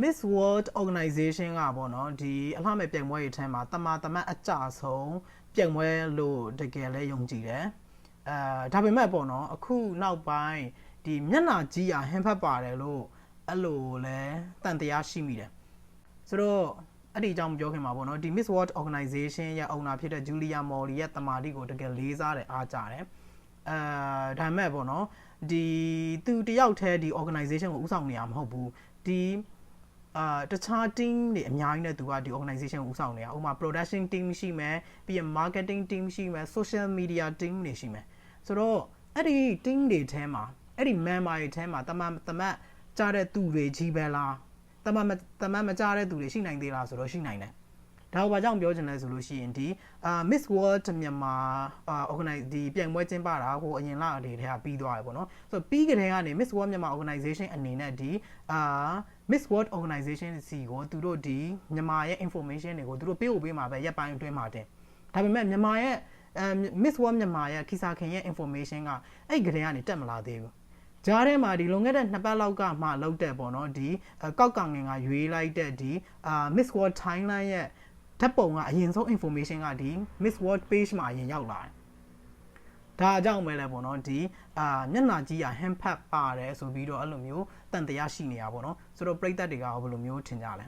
Miss World Organization ကပေါ့နော်ဒီအလှမဲ့ပြိုင်ပွဲတွေထဲမှာတမာတမတ်အကြဆုံးပြိုင်ပွဲလို့တကယ်လဲယုံကြည်တယ်ဒါပေမဲ့ပေါ့နော်အခုနောက်ပိုင်းဒီမျက်နှာကြီးရဟန်ဖတ်ပါတယ်လို့အဲ့လိုလဲတန်တရားရှိမိတယ်ဆိုတော့အဲ့ဒီအကြောင်းပြောခင်မှာပေါ့နော်ဒီ Miss World Organization ရဲ့အုံနာဖြစ်တဲ့ Julia Molly ရဲ့တမာတိကိုတကယ်လေးစားတယ်အားကြတယ်ဒါပေမဲ့ပေါ့နော်ဒီသူတယောက်တည်းဒီ organization ကိုဥဆောင်နေရမှာမဟုတ်ဘူးဒီတခြား team တွေအများကြီးနဲ့သူကဒီ organization ကိုဥဆောင်နေတာဥပမာ production team ရှိမယ်ပြီးရင် marketing team ရှိမယ် social media team တွေရှိမယ်ဆိုတော့အဲ့ဒီ team တွေထဲမှာအဲ့ဒီ member တွေထဲမှာတမတ်ကြားတဲ့သူတွေကြီးပဲလားတမတ်မကြားတဲ့သူတွေရှိနိုင်သေးလားဆိုတော့ရှိနိုင်တယ်ဒါကိုဘာကြောင့်ပြောချင်လဲဆိုလို့ရှိရင်ဒီMiss World မြန်မာorganize ဒီပြိုင်ပွဲကျင်းပတာဟိုအရင်လတွေထဲကပြီးသွားတယ်ပေါ့နော်ဆိုတော့ပြီးကြတဲ့ကနေ Miss World မြန်မာ organization အနေနဲ့ဒီMiss World organization စီကိုသူတို့ဒီမြန်မာရဲ့ information တွေကိုသူတို့ပေးမှာပဲရက်ပိုင်းအတွင်းမှာတင်ဒါပေမဲ့မြန်မာရဲ့Miss World မြန်မာရဲ့ခီစာခင်ရဲ့ information ကအဲ့ကြတဲ့ကနေတက်မလာသေးဘူးကြားထဲမှာဒီလွန်ခဲ့တဲ့2ပတ်လောက်ကမှလောက်တဲ့ပေါ့နော်ဒီကောက်ကောင်ငင်ကရွေးလိုက်တဲ့ဒီMiss World Thailand ရဲ့ဓာတ်ပုံကအရင်ဆုံး information ကဒီ Miss World page မှာအရင်ရောက်လာတယ်ဒါအကြောင်းပဲလဲပေါ့နော်ဒီမျက်နှာကြီးရဟန်ဖတ်ပါတယ်ဆိုပြီးတော့အဲ့လိုမျိုးတန်တရားရှိနေတာပေါ့နော်ဆိုတော့ပရိသတ်တွေကဘယ်လိုမျိုးထင်ကြလဲ